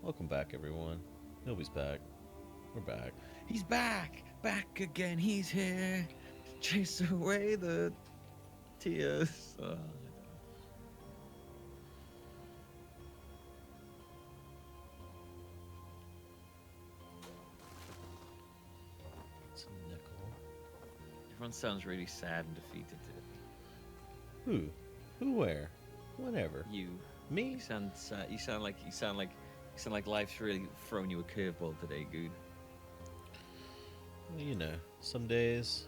Welcome back, everyone. Nobody's back. We're back. He's back! Back again, he's here! Chase away the tears. It's a nickel. Everyone sounds really sad and defeated today. Who? Who? Where? Whatever. You. Me? You sound sad. You sound like life's really thrown you a curveball today, Good. Well, you know, some days.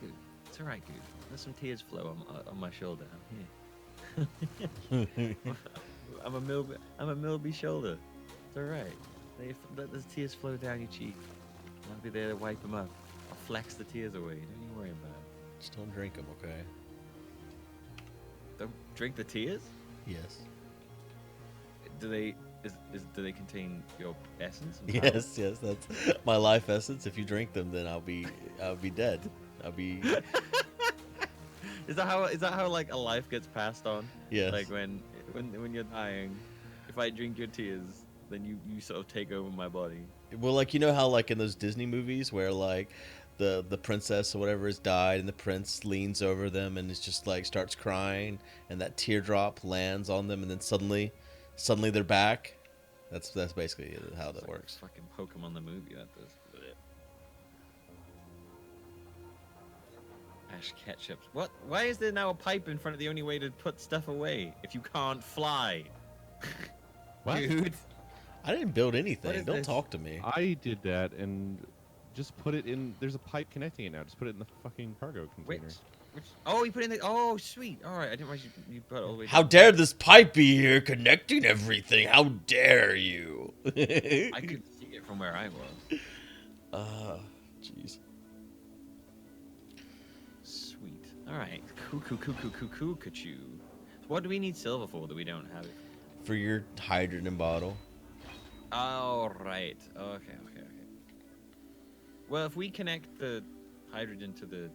Good. It's alright, Good. Let some tears flow on my shoulder. I'm here. I'm a Milby shoulder. It's alright. Let the tears flow down your cheek. I'll be there to wipe them up. I'll flex the tears away. Don't you worry about it. Just don't drink them, okay? Don't drink the tears. Yes. Do they do they contain your essence? And power? Yes, yes. That's my life essence. If you drink them, then I'll be dead. I'll be. Is that how like a life gets passed on? Yes. Like when you're dying, if I drink your tears, then you sort of take over my body. Well, like you know how like in those Disney movies where like the princess or whatever has died and the prince leans over them and is just like starts crying and that teardrop lands on them and then suddenly they're back. That's basically how that It's like works. Fucking Pokemon the movie. That does. Ash ketchup. What? Why is there now a pipe in front of the only way to put stuff away if you can't fly? What? Dude. I didn't build anything. is Don't this? talk to me. I did that and just put it in. There's a pipe connecting it now. Just put it in the fucking cargo Which? container. Oh, you put in the. Oh, sweet. All right. I didn't realize you put it all the way. How down. dare this pipe be here connecting everything? How dare you? I could see it from where I was. Jeez. Sweet. All right. Cool. Ka-choo. What do we need silver for that we don't have it? For your hydrogen bottle. Oh, right. Okay. Well, if we connect the hydrogen to the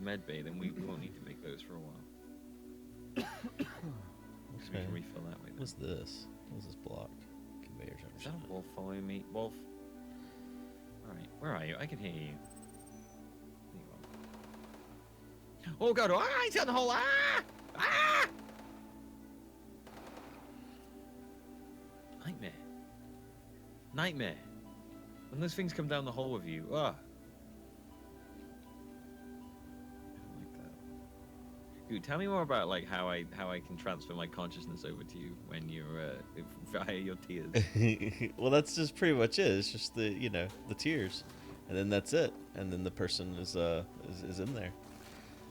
med bay, then we won't need to make those for a while. Because we Okay. can refill that way. Then. What's this? What's this block? Conveyor Is that a wolf following me? Wolf? Alright, where are you? I can hear you. There you are. Oh god, he's down the hole! Ah! Nightmare. When those things come down the hole with you, I don't like that. Dude, tell me more about like how I can transfer my consciousness over to you when you're via your tears. Well, that's just pretty much it. It's just the the tears, and then that's it. And then the person is in there.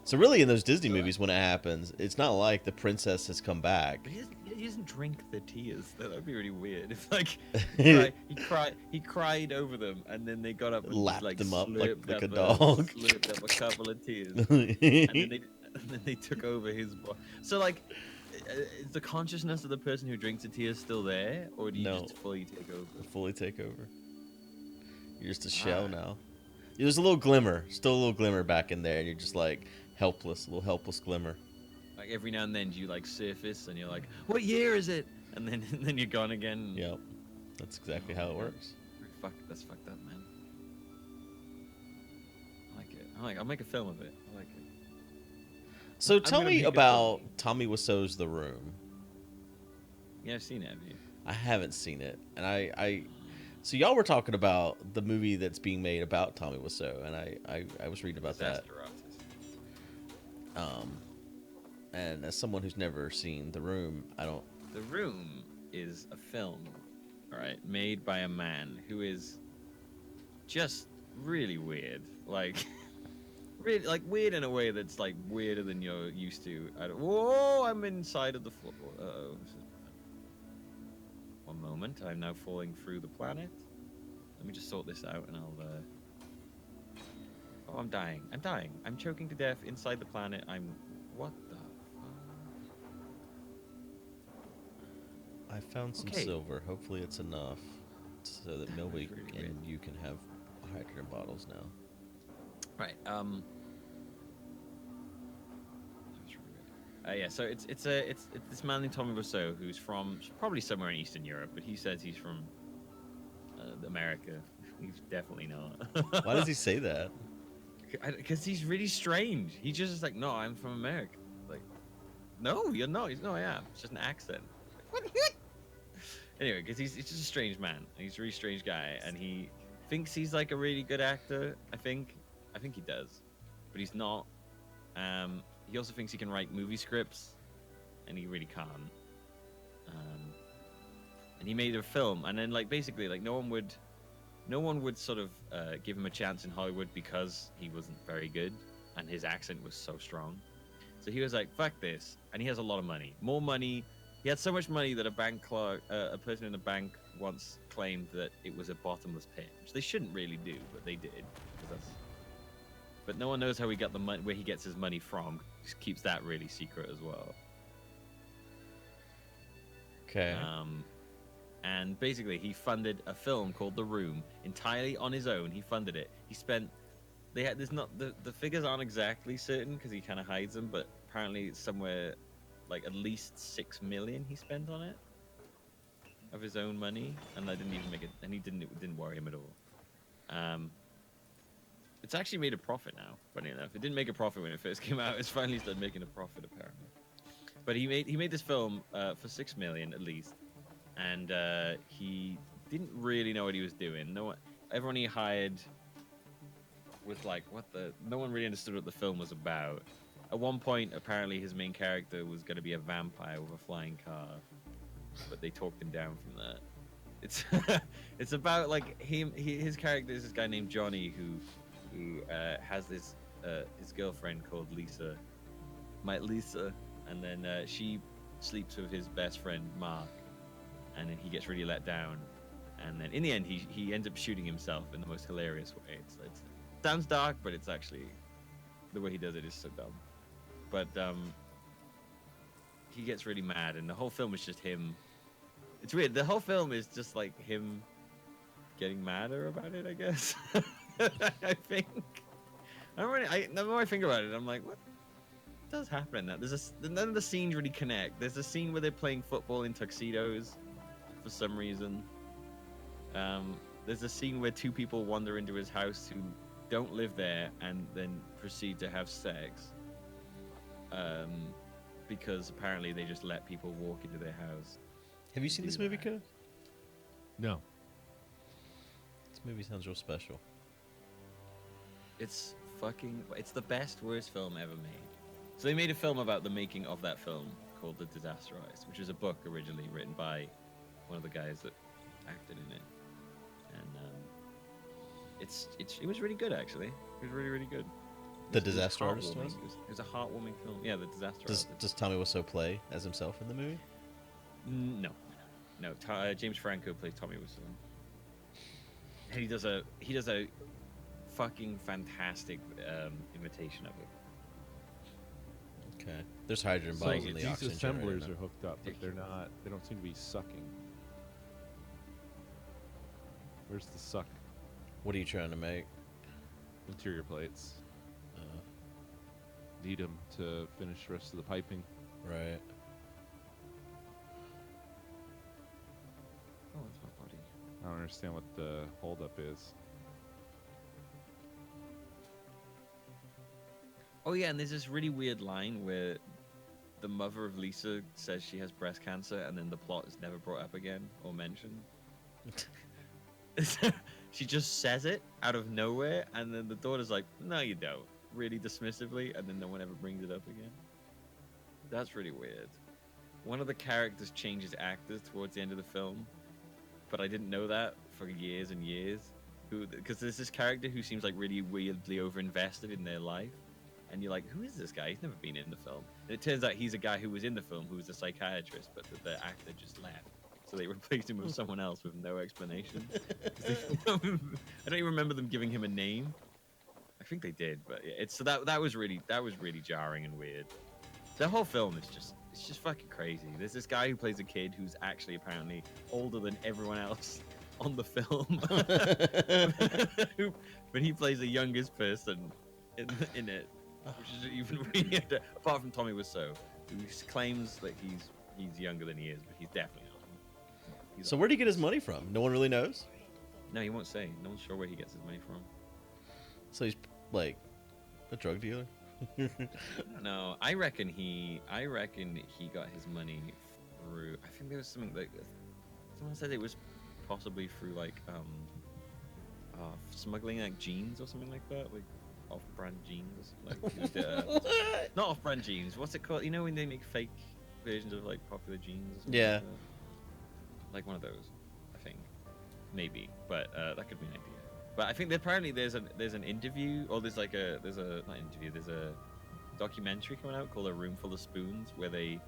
So really, in those Disney movies, when it happens, it's not like the princess has come back. But he doesn't drink the tears. That would be really weird. If like he cried over them, and then they got up and Lapped like them up slurped like a up dog. slurped up a couple of tears, and then they took over his body. So like, is the consciousness of the person who drinks the tears still there, or do you No. just fully take over? Fully take over. You're just a shell now. There's a little glimmer, still a little glimmer back in there, and you're just like helpless, a little helpless glimmer. Like every now and then, do you like surface, and you're like, "What year is it?" And then you're gone again. Yep, that's exactly how it works. That's fucked up, man. I like it. I'll make a film of it. I like it. So I'm tell gonna me make a about film. Tommy Wiseau's The Room. Yeah, I've seen it, have you? I haven't seen it, and so y'all were talking about the movie that's being made about Tommy Wiseau, and I was reading about that. Disaster artist. And as someone who's never seen The Room, I don't. The Room is a film, all right, made by a man who is just really weird. Like, really, like weird in a way that's like weirder than you're used to. Whoa! I'm inside of the floor. Uh-oh. One moment. I'm now falling through the planet. Let me just sort this out, and I'll. Oh, I'm dying. I'm choking to death inside the planet. What the? I found some Okay. silver. Hopefully, it's enough so that Milby really and weird. you can have hydrogen bottles now. Right. That was really weird. Yeah, so it's this man named Tommy Wiseau who's from probably somewhere in Eastern Europe, but he says he's from America. He's definitely not. Why does he say that? Because he's really strange. He just is like, no, I'm from America. Like, no, you're not. He's no, I am. It's just an accent. What? Anyway, because he's just a strange man. He's a really strange guy, and he thinks he's like a really good actor. I think he does, but he's not. He also thinks he can write movie scripts, and he really can't. And he made a film, and then like basically like no one would sort of give him a chance in Hollywood because he wasn't very good, and his accent was so strong. So he was like, "Fuck this," and he has a lot of money, more money. He had so much money that a bank clerk, a person in a bank, once claimed that it was a bottomless pit, which they shouldn't really do, but they did. But no one knows how he got the money, where he gets his money from. Just keeps that really secret as well. Okay. And basically, he funded a film called The Room entirely on his own. He funded it. He spent. They had. There's not the figures aren't exactly certain because he kind of hides them, but apparently it's somewhere like at least $6 million he spent on it of his own money, and I didn't even make it. And it didn't worry him at all. It's actually made a profit now. Funny enough, it didn't make a profit when it first came out. It's finally started making a profit apparently. But he made this film for $6 million at least, and he didn't really know what he was doing. Everyone he hired was like, "What the?" No one really understood what the film was about. At one point, apparently, his main character was going to be a vampire with a flying car, but they talked him down from that. It's it's about like his character is this guy named Johnny who has this his girlfriend called Lisa, and then she sleeps with his best friend Mark, and then he gets really let down, and then in the end he ends up shooting himself in the most hilarious way. It sounds dark, but it's actually the way he does it is so dumb. But he gets really mad, and the whole film is just him. It's weird. The whole film is just like him getting madder about it, I guess. I think. The more I think about it, I'm like, what does happen in that? None of the scenes really connect. There's a scene where they're playing football in tuxedos for some reason. There's a scene where two people wander into his house who don't live there and then proceed to have sex. Because apparently they just let people walk into their house. Have you seen this movie, Kurt? No. This movie sounds real special. It's the best, worst film ever made. So they made a film about the making of that film called The Disasterized, which was a book originally written by one of the guys that acted in it. And it was really good, actually. It was really, really good. The Disaster Artist was? It was a heartwarming film. Yeah, The Disaster Artist. Does Tommy Wiseau play as himself in the movie? No. James Franco plays Tommy Wiseau. And he does a fucking fantastic imitation of it. Okay. There's hydrogen like bombs in the These oxygen assemblers generator. are hooked up, but they're not. They don't seem to be sucking. Where's the suck? What are you trying to make? Interior plates. Need them to finish the rest of the piping. Right. Oh, that's my buddy. I don't understand what the holdup is. Oh yeah, and there's this really weird line where the mother of Lisa says she has breast cancer, and then the plot is never brought up again or mentioned. She just says it out of nowhere, and then the daughter's like, "No, you don't," really dismissively, and then no one ever brings it up again. That's really weird. One of the characters changes actors towards the end of the film, but I didn't know that for years and years. Because there's this character who seems like really weirdly overinvested in their life. And you're like, who is this guy? He's never been in the film. And it turns out he's a guy who was in the film, who was a psychiatrist, but the actor just left. So they replaced him with someone else with no explanation. I don't even remember them giving him a name. I think they did, but yeah, that was really jarring and weird. The whole film is it's just fucking crazy. There's this guy who plays a kid who's actually apparently older than everyone else on the film, but he plays the youngest person in it. Which is even weirder, apart from Tommy Wiseau. who claims that he's younger than he is, but he's definitely not. He's So old. where'd he get his money from? No one really knows. No, he won't say. No one's sure where he gets his money from. So he's like a drug dealer. No, I reckon he got his money through. I think there was something like someone said it was possibly through like smuggling like jeans or something like that, like off-brand jeans. Like What? not off-brand jeans. What's it called? You know when they make fake versions of like popular jeans? Or something Yeah. Like, that? Like one of those, I think, maybe. But that could be an idea. But I think that apparently there's an interview, or there's not interview. There's a documentary coming out called A Room Full of Spoons, where they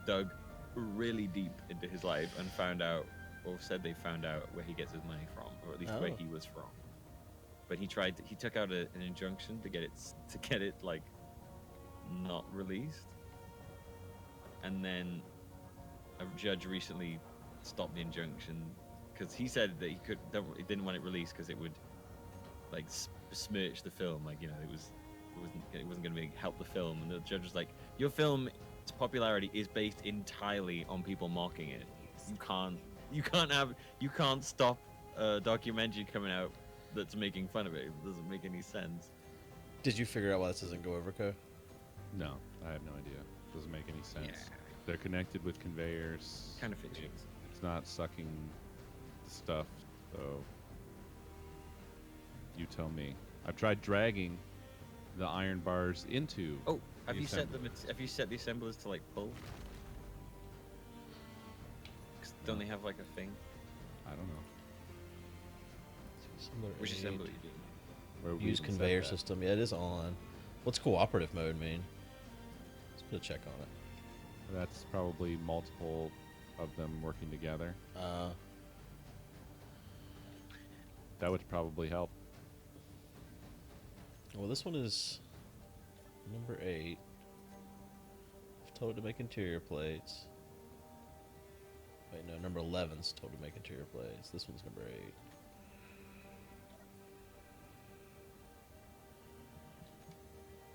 dug really deep into his life and found out, or said they found out where he gets his money from, or at least where Oh. he was from. But he took out an injunction to get it like not released, and then a judge recently stopped the injunction because he said that he didn't want it released because it would like besmirch the film, like it wasn't going to help the film, and the judge was like, your film's popularity is based entirely on people mocking it. You can't stop a documentary coming out that's making fun of it. It doesn't make any sense. Did you figure out why this doesn't go over, Co? No, I have no idea. Doesn't make any sense. Yeah. They're connected with conveyors. Kind of fishy. It's not sucking the stuff, so you tell me. I've tried dragging the iron bars into. Oh, have the you set assembly. Have you set the assemblers to like pull? 'Cause don't they have like a thing? I don't know. Which assembly you do? Where we Use even set conveyor that. system. Yeah, it is on. What's cooperative mode mean? Let's put a check on it. That's probably multiple of them working together. That would probably help. Well, this one is number 8. I've told it to make interior plates. Wait, no, number 11's told to make interior plates. This one's number 8.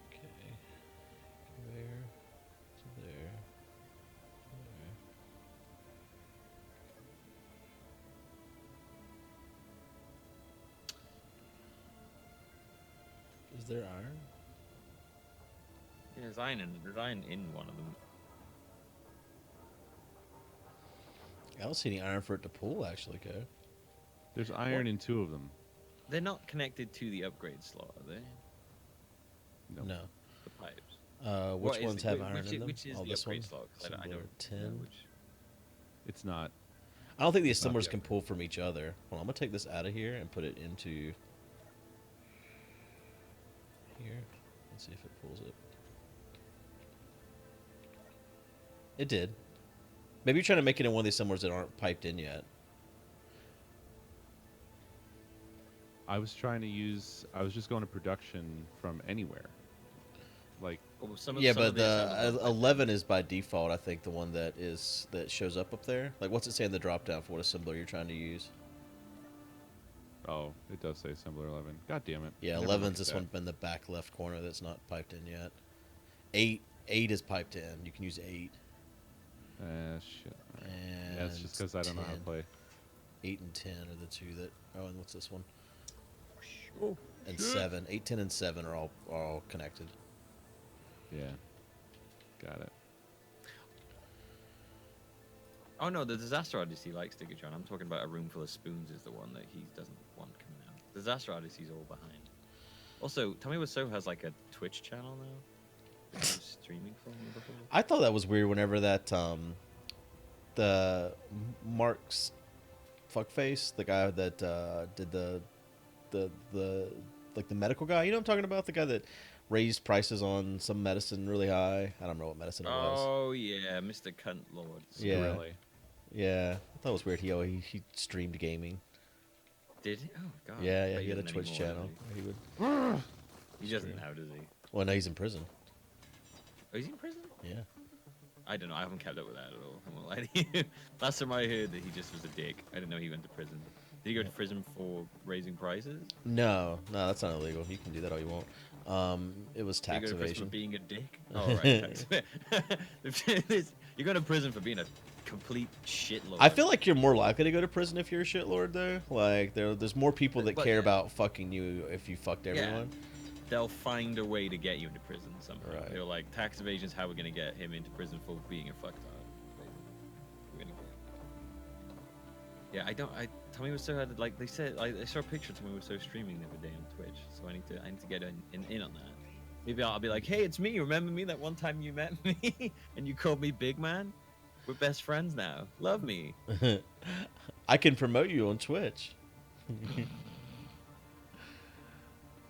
Okay. Conveyor to there. There. Is there iron? Yeah, there's iron in one of them. I don't see any iron for it to pull, actually, Co. There's iron in 2 of them. They're not connected to the upgrade slot, are they? No. No. The pipes. Which What is ones it? have Which iron is- in them? which is Oh, the this upgrade one? slot? 'Cause I Assembler don't 10. know which. It's not. I don't think the It's not assemblers the can pull from each other. Hold on, I'm gonna take this out of here and put it into here. Let's see if it pulls it. It did. Maybe you're trying to make it in one of these assemblers that aren't piped in yet. I was just going to production from anywhere. Like, Well, some Yeah, of but the assemblers the are 11 is by default. I think the one that shows up there. Like, what's it say in the drop down for what assembler you're trying to use? oh, it does say assembler 11. God damn it. Yeah, Never 11's looked at this that. one in the back left corner that's not piped in yet. 8 is piped in. You can use 8. Shit. And Yeah, it's just because I don't know how to 10. play. 8 and 10 are the two that. Oh, and what's this one? Oh, And 7. 8, 10, and 7 are all connected. Yeah. Got it. Oh no, the Disaster Odyssey likes Stickatron. I'm talking about A Room Full of Spoons is the one that he doesn't want coming out. Disaster Odyssey's all behind. Also, Tommy Wiseau has like a Twitch channel now. That he was streaming from before. I thought that was weird whenever that the Mark's fuckface, the guy that did the like the medical guy. You know what I'm talking about? The guy that raised prices on some medicine really high. I don't remember what medicine it was. Oh yeah, Mr. Cunt Lord. Yeah. Really. Yeah, I thought it was weird. He streamed gaming. Did he? Oh god. Yeah, But he had a doesn't Twitch anymore, channel. does He would. He doesn't now, does he? Well, now he's in prison. Oh, he's in prison? Yeah. I don't know. I haven't kept up with that at all. I won't lie to you. Last time I heard that he just was a dick. I didn't know he went to prison. Did he go to prison for raising prices? No, that's not illegal. You can do that all you want. It was You go tax to prison for evasion. being a dick. Oh right. You go to prison for being a complete shitlord. I feel like you're more likely to go to prison if you're a shitlord, though. Like there's more people that But care yeah. about fucking you if you fucked everyone. They'll find a way to get you into prison somehow. Right. They're like, tax evasion is how we're gonna get him into prison for being a fucktard. We're gonna Tommy was so like they said. I saw a picture of Tommy was so streaming the other day on Twitch. So I need to get in on that. Maybe I'll be like, hey, it's me. Remember me that one time you met me and you called me big man? We're best friends now. Love me. I can promote you on Twitch.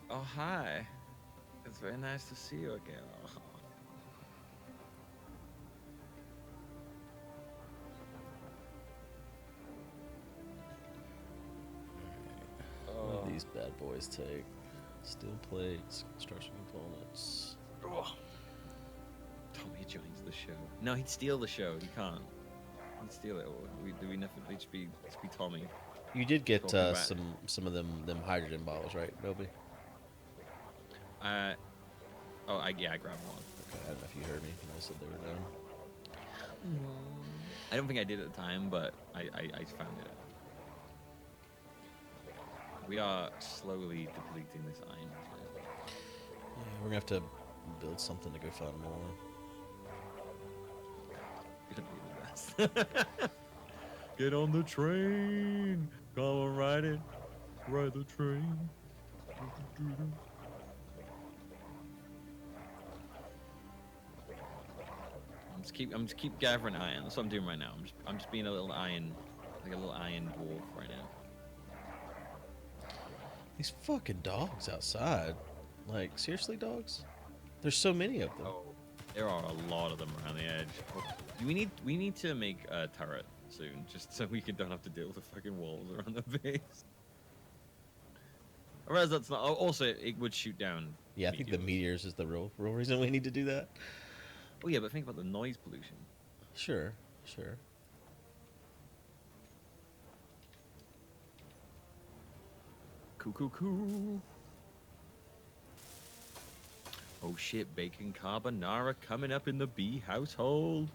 Oh hi. It's very nice to see you again. What do these bad boys take? Steel plates, construction components. Oh. Tommy joins the show. No, he'd steal the show. He can't. He'd steal it. We never. It'd be Tommy. You did get Talking about- some of them hydrogen bottles, right, Nobi? I grabbed one. Okay, I don't know if you heard me when I said they were done. I don't think I did at the time, but I found it. We are slowly depleting this iron. Yeah, we're gonna have to build something to go find more. It'll be the best. Get on the train. Come on, ride it. Ride the train. I'm just keep gathering iron. That's what I'm doing right now. I'm just being a little iron dwarf right now. These fucking dogs outside. Like, seriously, dogs? There's so many of them. Oh, there are a lot of them around the edge. We need to make a turret soon, just so we don't have to deal with the fucking walls around the base. Or else that's not. Also, it would shoot down. Yeah, I think the meteors is the real reason we need to do that. Oh yeah, but think about the noise pollution. Sure. Cool. Oh shit, bacon carbonara coming up in the B household.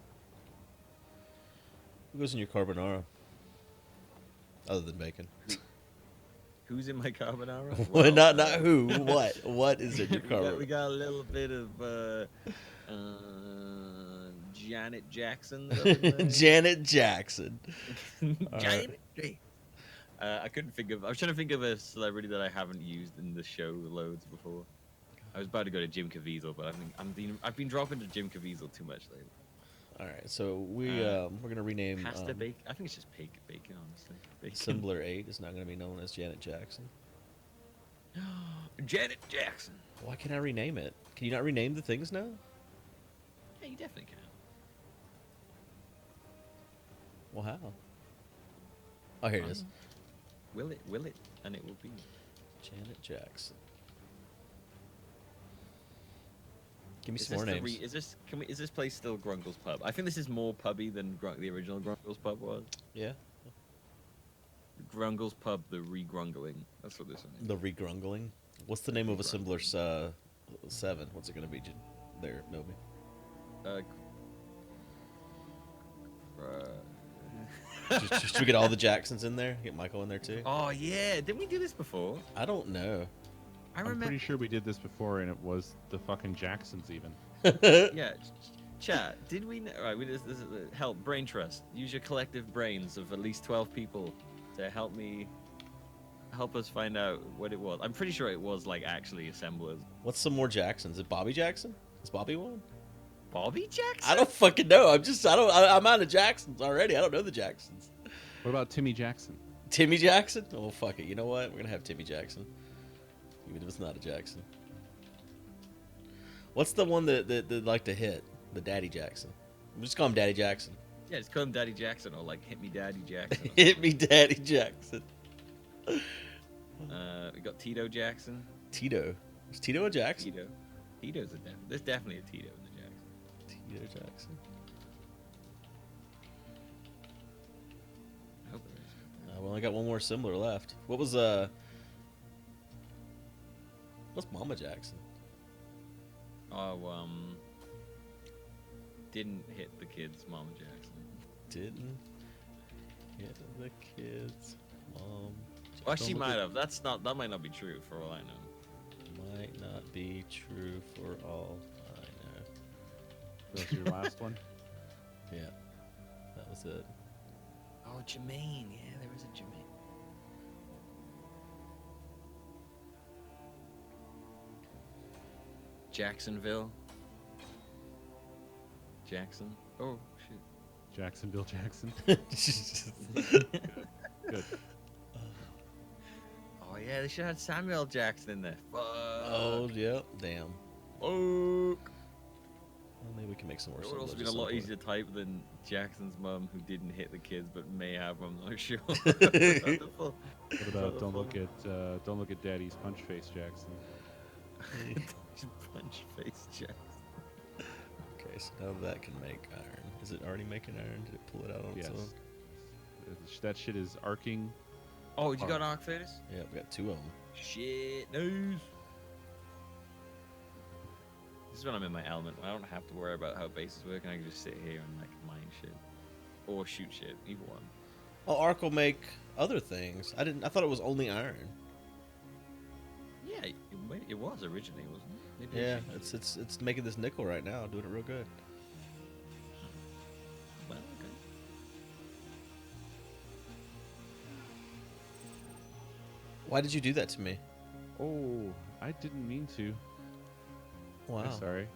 Who goes in your carbonara? Other than bacon. Who's in my carbonara? Well, not who. What is in your carbonara? we got a little bit of Janet Jackson. Janet Jackson. Janet. I couldn't think of. I was trying to think of a celebrity that I haven't used in the show loads before. I was about to go to Jim Caviezel, but I've been dropping to Jim Caviezel too much lately. All right, so we're gonna rename Pasta bacon. I think it's just bacon, honestly. Bacon. Assembler 8 is not gonna be known as Janet Jackson. Janet Jackson. Why can't I rename it? Can you not rename the things now? Yeah, you definitely can. Well, how? Oh, here it is. Will it, and it will be. Janet Jackson. Give me some more names. Is this place still Grunkle's Pub? I think this is more pubby than the original Grunkle's Pub was. Yeah. Grunkle's Pub, the re-grungling. That's what this one is. The regrungling. What's the name of Assembler 7? What's it gonna be? There, Nobi. Should we get all the Jacksons in there? Get Michael in there too? Oh yeah, didn't we do this before? I don't know. I'm pretty sure we did this before, and it was the fucking Jacksons even. Yeah, chat. Did we? Right, this is help brain trust. Use your collective brains of at least 12 people to help us find out what it was. I'm pretty sure it was like actually assemblers. What's some more Jacksons? Is it Bobby Jackson? Is Bobby one? Bobby Jackson? I don't fucking know. I'm out of Jacksons already. I don't know the Jacksons. What about Timmy Jackson? Timmy Jackson? Oh, fuck it. You know what? We're gonna have Timmy Jackson. Even if it's not a Jackson. What's the one that like to hit? The Daddy Jackson. We'll just call him Daddy Jackson. Yeah, just call him Daddy Jackson or like Hit Me Daddy Jackson. Hit me Daddy Jackson. We got Tito Jackson. Tito. Is Tito a Jackson? Tito's a there's definitely a Tito in the Jackson. Tito Jackson. I hope there is. We only got one more similar left. What was what's Mama Jackson? Oh, didn't hit the kids, Mama Jackson. Didn't hit the kids, mom. Well, Don't she look might at- have. That might not be true for all I know. Might not be true for all I know. That's your last one. Yeah, that was it. Oh, Jermaine. Yeah, there was a Jermaine. Jacksonville. Jackson. Oh, shit. Jacksonville Jackson. Good. Oh, yeah, they should have had Samuel Jackson in there. Fuck. Oh, yep. Damn. Fuck. Well, maybe we can make some more. It would also subtitles been at a some lot point. easier to type than Jackson's mum, who didn't hit the kids but may have. I'm not sure. Wonderful. What about don't look at Daddy's punch face, Jackson? Punch face Jackson. Okay, so now that can make iron. Is it already making iron? Did it pull it out on its Yes. own? That shit is arcing. Oh, you got an arc furnace? Yeah, we got 2 of them. Shit, news. This is when I'm in my element. I don't have to worry about how bases work, and I can just sit here and like mine shit or shoot shit. Either one. Oh, Arc will make other things. I thought it was only iron. Yeah, it was originally, wasn't it? Maybe I Yeah, should- it's making this nickel right now, doing it real good. Well, okay. Why did you do that to me? Oh, I didn't mean to. Wow. I'm sorry.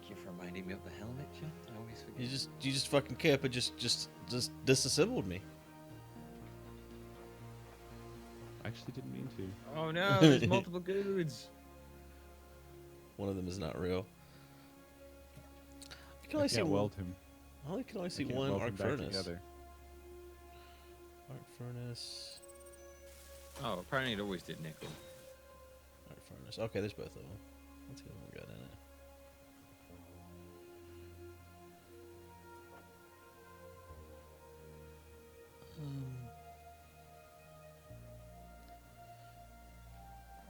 Thank you for reminding me of the helmet, John. I always forget. You just fucking kept it just disassembled me. I actually didn't mean to. Oh no, there's multiple goods. One of them is not real. You can I only see can't one. weld him. I can only I see can't one weld arc them back furnace. together. Arc furnace. Oh, apparently it always did nickel. Arc furnace. Okay, there's both of them. Let's see what we got in it.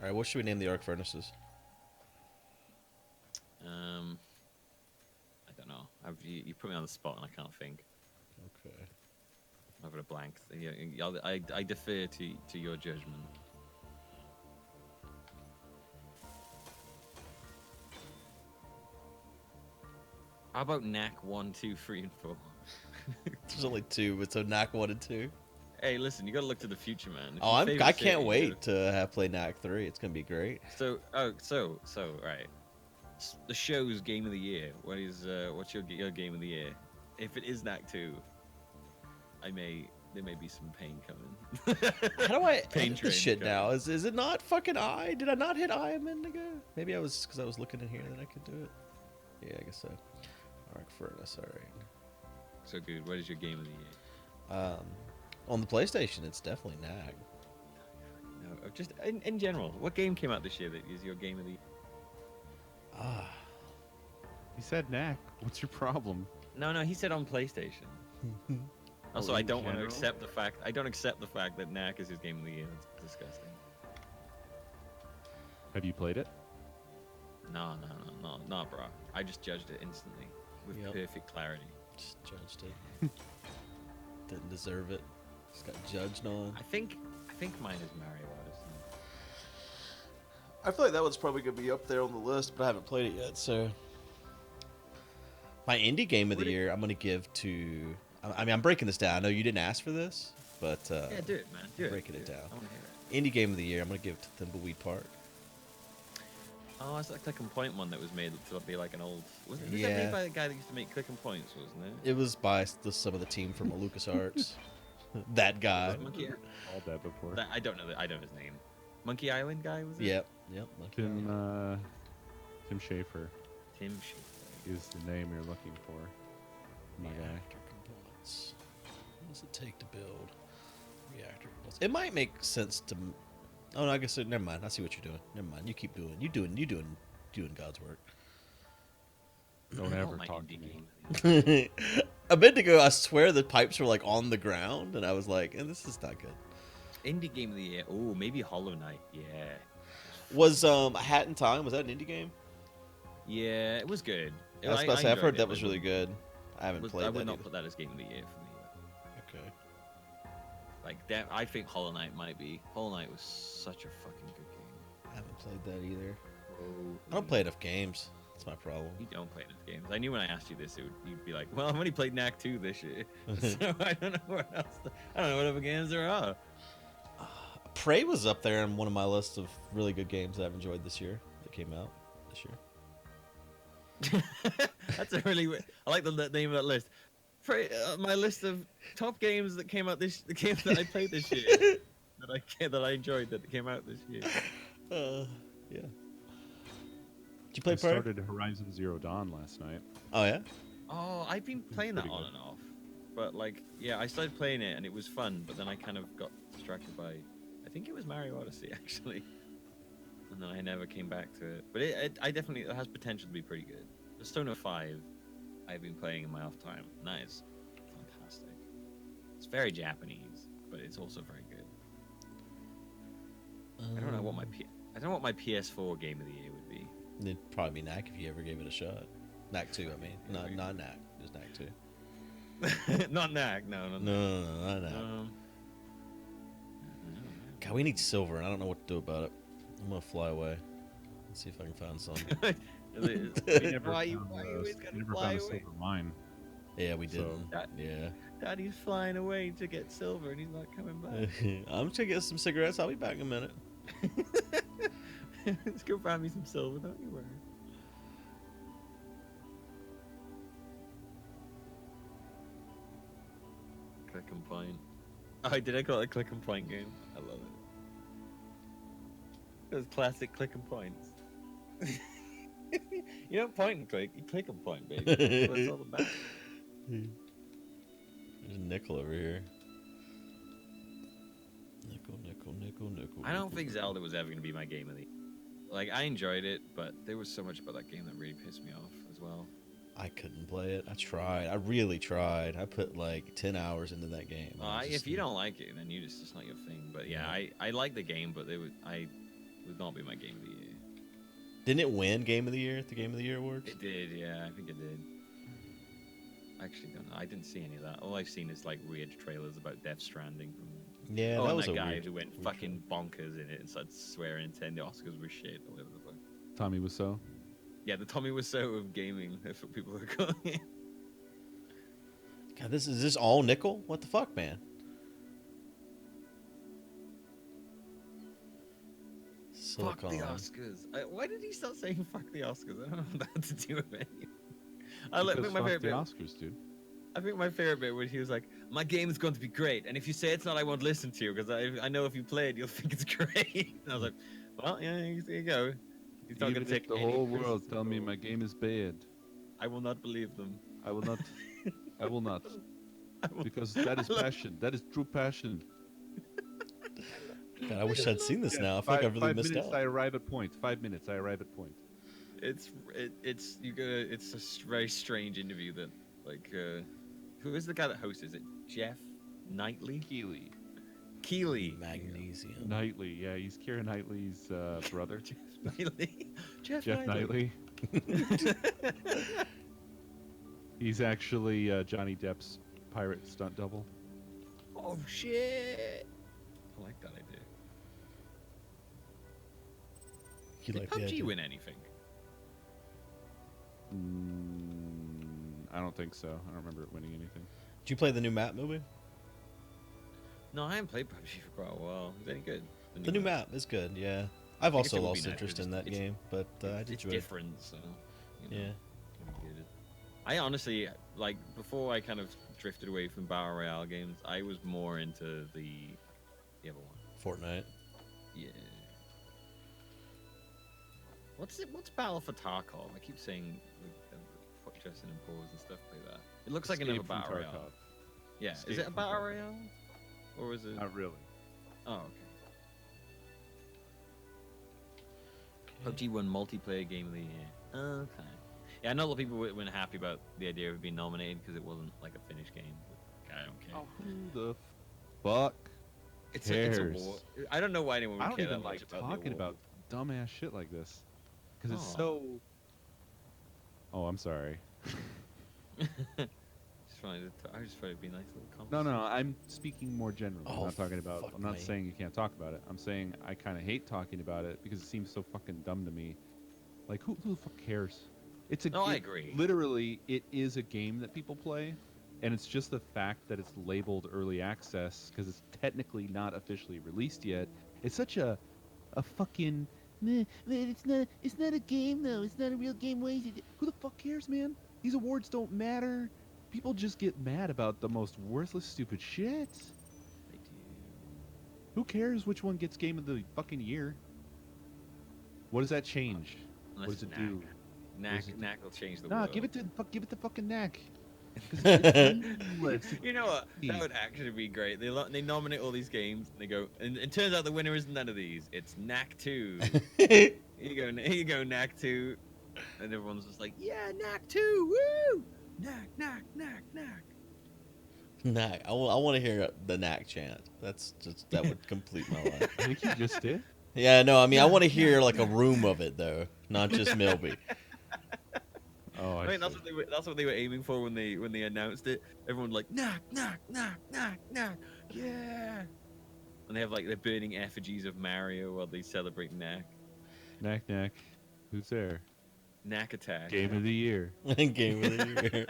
All right, what should we name the arc furnaces? I don't know. You put me on the spot and I can't think. Okay. I've got a blank. Yeah, I defer to your judgment. How about knack 1, 2, 3, and 4? There's only 2, but so Knack 1 and 2. Hey, listen, you gotta look to the future, man. If Oh, your favorite I city, can't you wait gotta- to have play Knack 3. It's gonna be great. So right. The show's game of the year. What's your game of the year? If it is knack 2, there may be some pain coming. How do I Pain edit train this shit coming. now? Is it not fucking I? Did I not hit I a minute ago? Maybe I was because I was looking in here that I could do it. Yeah, I guess so. Arc furnace. All right. So, dude, what is your game of the year? On the PlayStation, it's definitely Knack. No, just in general, what game came out this year that is your game of the year? Ah. He said knack. What's your problem? No, he said on PlayStation. Also, Oh, I in don't want to general? accept the fact. I don't accept the fact that knack is his game of the year. That's disgusting. Have you played it? No, bro. I just judged it instantly with Yep. perfect clarity. Just judged it. Didn't deserve it. Just got judged on. I think mine is Mario Odyssey. I feel like that one's probably gonna be up there on the list, but I haven't played it yet. So, my indie game of the year, I'm gonna give to. I mean, I'm breaking this down. I know you didn't ask for this, but Yeah, do it, man. Do it. breaking it do down. I want to hear it. Indie game of the year, I'm gonna give to Thimbleweed Park. Oh, it's like Click and Point one that was made to be like an old. Was that Yeah. made by the guy that used to make Click and Points, wasn't it? It was by some of the team from LucasArts. That guy. Monkey. All that before. I don't know. I don't know his name. Monkey Island guy was it? Yep. Monkey Island. Tim Schafer Tim Schafer. is the name you're looking for. My guy. Reactor components. What does it take to build reactor components? It might make sense to. Oh no, I guess never mind. I see what you're doing. Never mind. You keep doing. You doing God's work. Don't I ever want my talk to indie me. game. A minute ago, I swear the pipes were like on the ground, and I was like, "This is not good." Indie game of the year. Oh, maybe Hollow Knight. Yeah. Was A Hat in Time? Was that an indie game? Yeah, it was good. I was about to say, I've heard that was really good. I haven't played I that would not either. put that as game of the year for me. Okay. Like, I think Hollow Knight might be. Hollow Knight was such a fucking good game. I haven't played that either. Oh, I don't play enough games. That's my problem. You don't play enough games. I knew when I asked you this, you'd be like, "Well, I've only played Knack 2 this year, so I don't know what else. I don't know what other games there are." Prey was up there on one of my lists of really good games that I've enjoyed this year that came out this year. That's a really. I like the name of that list. My list of top games that came out the games that I played this year that I enjoyed that came out this year. Yeah. Did you play I Prey? started Horizon Zero Dawn last night. Oh yeah. Oh, I've been playing that pretty on good. and off, but like, yeah, I started playing it and it was fun, but then I kind of got distracted by, I think it was Mario Odyssey actually, and then I never came back to it. But it has potential to be pretty good. Persona 5, I've been playing in my off time, and that is fantastic. It's very Japanese, but it's also very good. I don't know what my PS4 game of the year would be. It'd probably be Knack if you ever gave it a shot. Knack 2, I mean. Not Knack. Just Knack 2. Not Knack, no. No, not Knack. God, we need silver, and I don't know what to do about it. I'm gonna fly away and see if I can find some. We never Why you found, always we gotta never fly found a away? silver mine. Yeah, we So- didn't. Yeah. Daddy's flying away to get silver, and he's not coming back. I'm just gonna get some cigarettes. I'll be back in a minute. Let's go find me some silver, don't you worry. Click and point. Oh, did I call it a click and point game? I love it. Those classic click and points. You don't point and click, you click and point, baby. That's what it's all about. There's a nickel over here. Nickel. I don't think Zelda was ever going to be my game of the. Like, I enjoyed it, but there was so much about that game that really pissed me off as well. I couldn't play it. I tried. I really tried. I put like 10 hours into that game. If you don't like it, then it's just not your thing. But yeah, I like the game, but it would not be my game of the year. Didn't it win Game of the Year at the Game of the Year Awards? It did, yeah, I think it did. I actually don't know. I didn't see any of that. All I've seen is like weird trailers about Death Stranding from. Yeah, Oh, that and was that a guy weird, who went weird fucking bonkers in it and started swearing, saying the Oscars were shit or whatever the fuck. Tommy Wiseau. Yeah, the Tommy Wiseau of gaming. That's what people are calling it. God, is this all nickel? What the fuck, man? Fuck the Silicon. Oscars. Why did he start saying fuck the Oscars? I don't know what that to do with it. I think Because my fuck favorite the bit. Oscars, dude. I think my favorite bit when he was like, "My game is going to be great, and if you say it's not, I won't listen to you because I know if you play it, you'll think it's great." And I was like, "Well, yeah, there you go." He's not Even going to if take the any whole world tell me criticism. my game is bad, I will not believe them. I will not. I will not. I will- Because that is I love- passion. That is true passion. God, I wish I'd seen this now. I feel like Five- I've really 5 missed minutes, out. I arrive at point. 5 minutes, I arrive at point. It's a very strange interview that like who is the guy that hosts? Is it Jeff Knightley? Keeley. Magnesium. Knightley, yeah, he's Keira Knightley's brother. Jeff Knightley. Jeff Knightley. He's actually Johnny Depp's pirate stunt double. Oh shit! I like that idea. You Did like the PUBG idea? win anything? I don't think so. I don't remember it winning anything. Did you play the new map movie? No, I haven't played PUBG for quite a while. Is it any good? The new map is good, yeah. I've I guess also it would be lost nice, interest it's- in that it's- game, but I did It's enjoy it. different, so you know, Yeah. it'll be good. I honestly like before I kind of drifted away from battle royale games. I was more into the other one. Fortnite. Yeah. What's it? What's Battle for Tarkov? I keep saying put Justin and pause and stuff like that. It looks like another Escape from battle royale. Tarkov. Yeah. Escape Is it a from battle Tarkov. royale? Or is it? Not really. Oh, okay. PUBG won multiplayer game of the year. Okay. Yeah, I know a lot of people weren't happy about the idea of being nominated because it wasn't like a finished game. But I don't care. Who the fuck? it's cares? a war. I don't know why anyone would I don't care even that much like about the talking award. about dumbass shit like this. Because it's Aw. so. Oh, I'm sorry. I just thought it'd be a nice little No, conversation. no, I'm speaking more generally. I'm Oh, not talking about. fuck I'm not me. saying you can't talk about it. I'm saying I kind of hate talking about it because it seems so fucking dumb to me. Like, who the fuck cares? No, I It agree. literally it is a game that people play, and it's just the fact that it's labeled early access because it's technically not officially released yet. It's such a fucking. "Meh, man, it's not a game though. It's not a real game. Why is it?" Who the fuck cares, man? These awards don't matter. People just get mad about the most worthless, stupid shit. They do. Who cares which one gets game of the fucking year? What does that change? Unless What does it's it Knack. do? What does it do? Knack will change the Nah, world. give it to fucking Knack. Because it's meaningless. It's You know what? That easy. would actually be great. They nominate all these games. And they go, and it turns out the winner is none of these. It's Knack 2. Here you go, Knack 2. And everyone's just like, yeah, Knack 2, woo! Knack, Knack, Knack, Knack. Knack. I want to hear the knack chant. That would complete my life. I think you just did. Yeah, no, I mean I Knack, want to hear Knack, like a Knack. room of it though, not just Milby. Oh, I I mean, see. that's what they were aiming for when they announced it. Everyone like, Knack, Knack, Knack, Knack, Knack, yeah! And they have like they're burning effigies of Mario while they celebrate Knack. Knack. Who's there? Knack attack. Game of the year. Game of the year.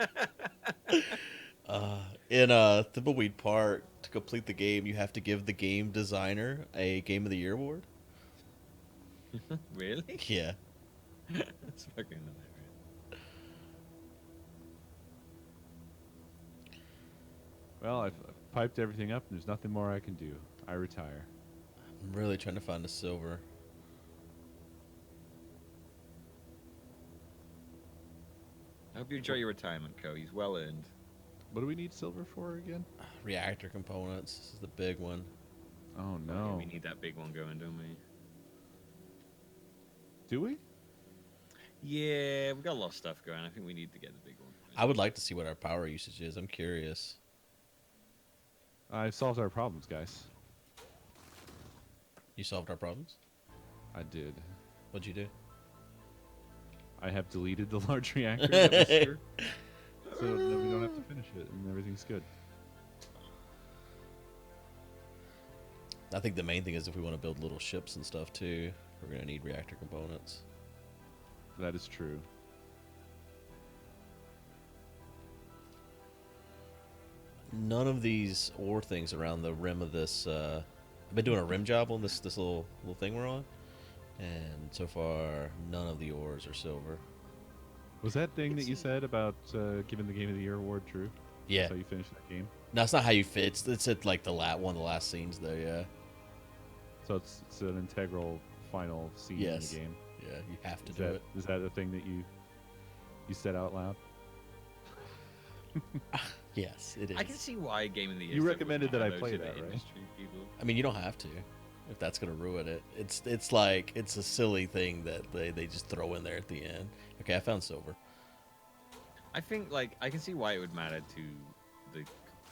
In Thimbleweed Park, to complete the game, you have to give the game designer a Game of the Year award. Really? Yeah. That's fucking hilarious. Well, I've piped everything up, and there's nothing more I can do. I retire. I'm really trying to find a silver. I hope you enjoy your retirement, Co. He's well earned. What do we need silver for again? Reactor components. This is the big one. Oh Yeah, no. we need that big one going, don't we? Do we? Yeah, we got a lot of stuff going. I think we need to get the big one. I would like to see what our power usage is. I'm curious. I've solved our problems, guys. You solved our problems? I did. What'd you do? I have deleted the large reactor. That was true. So then we don't have to finish it, and everything's good. I think the main thing is if we want to build little ships and stuff too, we're gonna need reactor components. That is true. None of these ore things around the rim of this. I've been doing a rim job on this little thing we're on, and so far none of the ores are silver. Was that thing that you said about giving the Game of the Year award true? Yeah, That's how you finished that game? no, it's not how you fit. It's at like one of the last scenes though. Yeah, So it's an integral final scene Yes. in the game. yeah, you have to Is do that it. is that the thing that you said out loud? Yes, it is. I can see why Game of the Year. You stuff recommended would that I matter, though, play to the that, right? industry people. I mean, you don't have to if that's gonna ruin it. It's like it's a silly thing that they just throw in there at the end. Okay, I found silver. I think like I can see why it would matter to the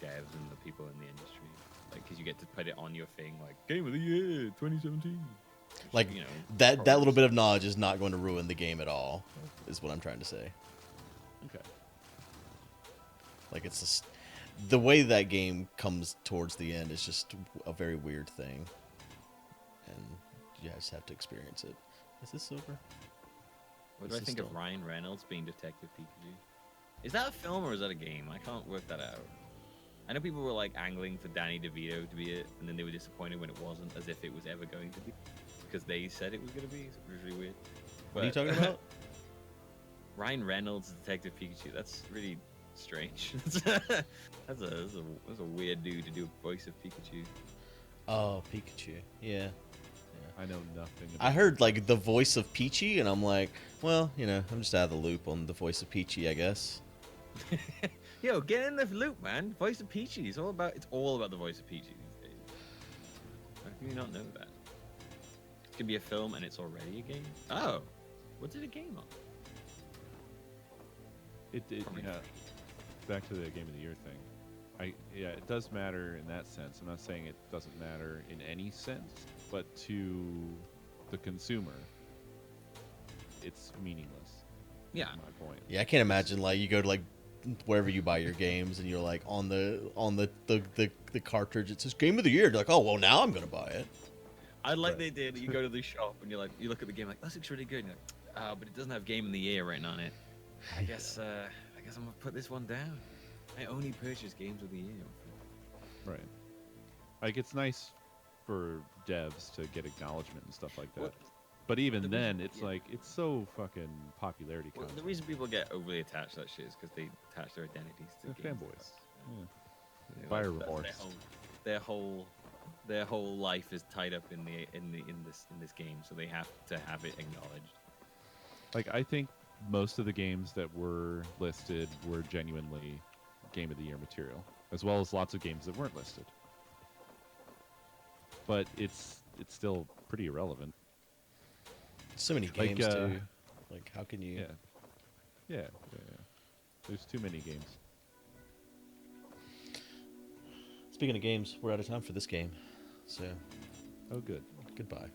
devs and the people in the industry, like because you get to put it on your thing, like Game of the Year 2017. Which, Like you know, that little probably- bit of knowledge is not going to ruin the game at all. Is what I'm trying to say. Okay. Like it's just the way that game comes towards the end is just a very weird thing, and you just have to experience it. Is this silver? What do This I is think of still- Ryan Reynolds being Detective Pikachu? Is that a film or is that a game? I can't work that out. I know people were like angling for Danny DeVito to be it, and then they were disappointed when it wasn't, as if it was ever going to be, because they said it was going to be. So it was really weird. What are you But- talking about? Ryan Reynolds, Detective Pikachu. That's really strange. that's a weird dude to do a voice of Pikachu. Oh, Pikachu. Yeah. I know nothing. I heard like the voice of Peachy, and I'm like, well, I'm just out of the loop on the voice of Peachy, I guess. Yo, get in the loop, man. Voice of Peachy. It's all about the voice of Peachy these days. How can you not know that? It's gonna be a film and it's already a game. Oh, what's it a game on? It Probably. yeah. Back to the Game of the Year thing. Yeah, it does matter in that sense. I'm not saying it doesn't matter in any sense, but to the consumer, it's meaningless. Yeah. That's my point. Yeah, I can't imagine like you go to like wherever you buy your games and you're like on the cartridge it says Game of the Year. You're like, oh well, now I'm gonna buy it. I like Right. the idea that you go to the shop and you're like, you look at the game like, that looks really good. And you're like, but it doesn't have Game of the Year written on it. I guess I'm gonna put this one down. I only purchase games of the year. Right. Like it's nice for devs to get acknowledgement and stuff like that. Well, But even the then, reason- it's yeah. like it's so fucking popularity Well, content. the reason people get overly attached to that shit is because they attach their identities to They're games. fanboys. Yeah. You know, Fire that's remorse. Their whole life is tied up in this game, so they have to have it acknowledged. Like I think most of the games that were listed were genuinely Game of the Year material, as well as lots of games that weren't listed. But it's still pretty irrelevant. So many Like, games too. Like how can you? Yeah. There's too many games. Speaking of games, we're out of time for this game. So Oh, good. goodbye.